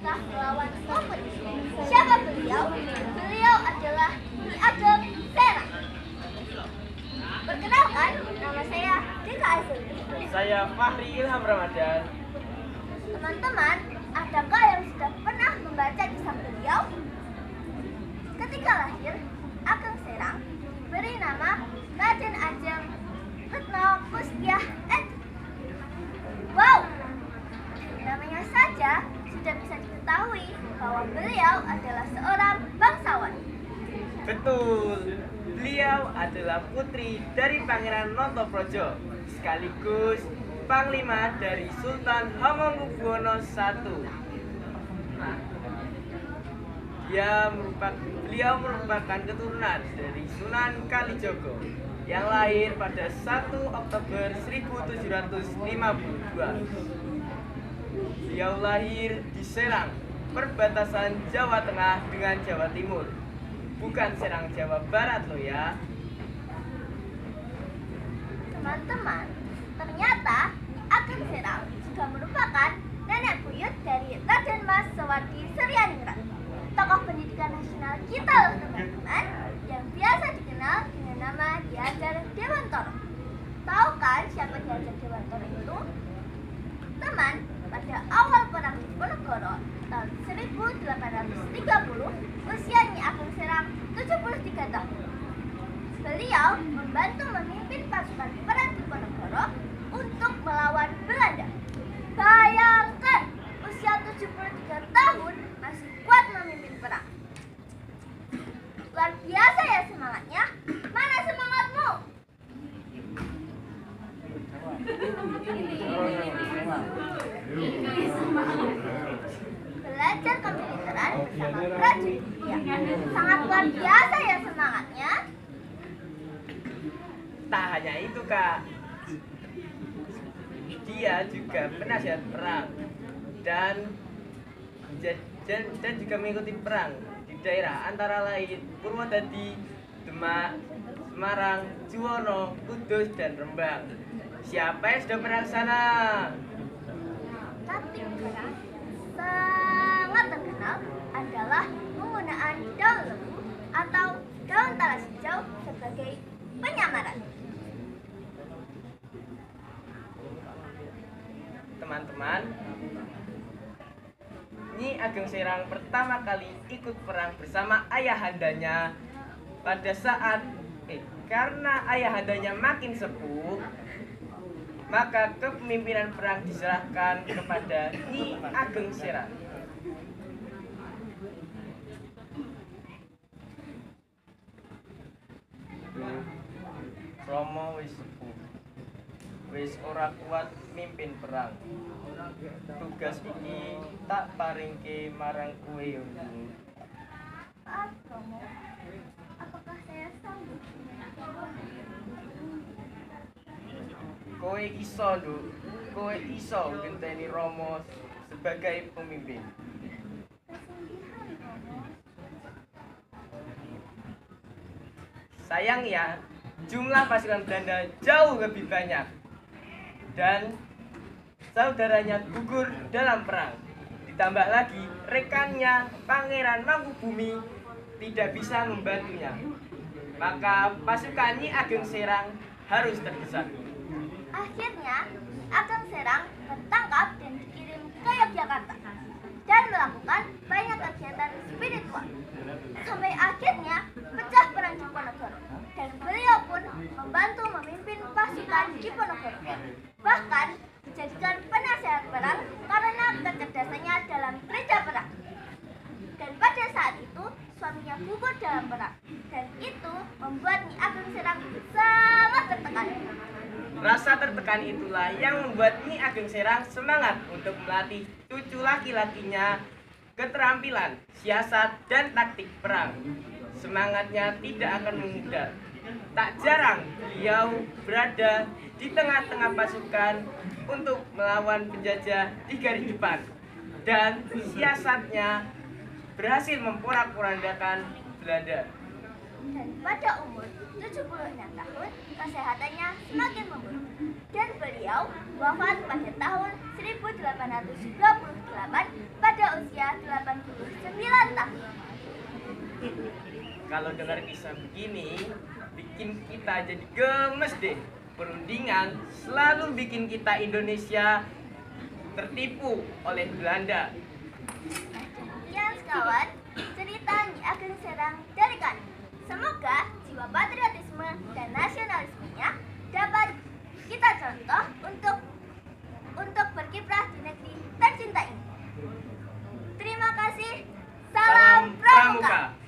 langkah melawan komunis. Siapa beliau? Beliau adalah Ki Ageng Serang. Perkenalkan, nama saya Dika Azuli. Saya Fahri Ilham Ramadan. Teman-teman, adakah yang sudah pernah membaca kisah beliau? Ketika lahir, Ageng Serang diberi nama Raden Ajeng Retno Pustyah Edi. Wow, dari namanya saja sudah bisa diketahui bahwa beliau adalah seorang bangsawan. Betul, beliau adalah putri dari Pangeran Nontoprojo, sekaligus Panglima dari Sultan Hamengkubuwono I. Beliau merupakan keturunan dari Sunan Kalijogo yang lahir pada 1 Oktober 1752. Beliau lahir di Serang, perbatasan Jawa Tengah dengan Jawa Timur. Bukan Serang Jawa Barat loh ya. Teman-teman, ternyata Ageng Serang juga merupakan nenek buyut dari Raden Mas Sawardi Suryaningrat, tokoh pendidikan nasional kita loh teman-teman, yang biasa dikenal dengan nama Ki Hajar Dewantara. Tahu kan siapa Ki Hajar Dewantara itu? Teman, pada awal perang Diponegoro tahun 1830, usia Nyi Ageng Serang 73 tahun. Beliau membantu memimpin pasukan perang Diponegoro untuk melawan Belanda. Bayangkan, usia 73 tahun masih kuat memimpin perang. Luar biasa ya semangatnya. Mana semangatmu? Belajar kemiliteran bersama prajurit. Ya, sangat luar biasa ya semangatnya. Tak hanya itu, Kak. Dia juga penasihat perang dan juga mengikuti perang di daerah antara lain Purwodadi, Demak, Semarang, Juwono, Kudus, dan Rembang. Siapa yang sudah pernah ke sana? Taktik perang sangat terkenal adalah penggunaan daun lembu atau daun talas hijau sebagai penyamaran. Teman-teman, Nyi Ageng Serang pertama kali ikut perang bersama ayahandanya pada saat karena ayahandanya makin sepuh, maka kepemimpinan perang diserahkan kepada Nyi Ageng Serang. Romo wis sepuh, wis ora kuat mimpin perang. Tugas ini tak paringke marang kowe yo. Maaf Romo, apakah saya sanggup? Kowe iso lho, kowe iso ngenteni Romo sebagai pemimpin. Kesungguhan Romo. Sayang ya, jumlah pasukan Belanda jauh lebih banyak dan saudaranya gugur dalam perang. Ditambah lagi rekannya Pangeran Mangkubumi tidak bisa membantunya. Maka pasukan Nyi Ageng Serang harus terdesak. Akhirnya, Ageng Serang tertangkap dan dikirim ke Yogyakarta dan melakukan banyak kegiatan spiritual. Sampai akhirnya pecah perang Diponegoro dan beliau pun membantu memimpin pasukan Diponegoro. Bahkan dijadikan penasehat perang karena kecerdasannya dalam kerja perang. Dan pada saat itu suaminya gugur dalam perang dan itu membuat Nyi Ageng Serang sangat tertekan. Rasa tertekan itulah yang membuat Nyi Ageng Serang semangat untuk melatih cucu laki-lakinya keterampilan, siasat, dan taktik perang. Semangatnya tidak akan memudar. Tak jarang beliau berada di tengah-tengah pasukan untuk melawan penjajah di garis depan. Dan siasatnya berhasil memporak-porandakan Belanda. Dan pada umur 76 tahun, kesehatannya semakin memburuk. Dan beliau wafat pada tahun 1828 pada usia berusia 89 tahun. Kalau dengar kisah begini, bikin kita jadi gemes deh. Perundingan selalu bikin kita Indonesia tertipu oleh Belanda. Sekian sekawan, cerita Nyi Ageng Serang dari kami. Semoga jiwa patriotisme dan nasionalismenya dapat kita contoh untuk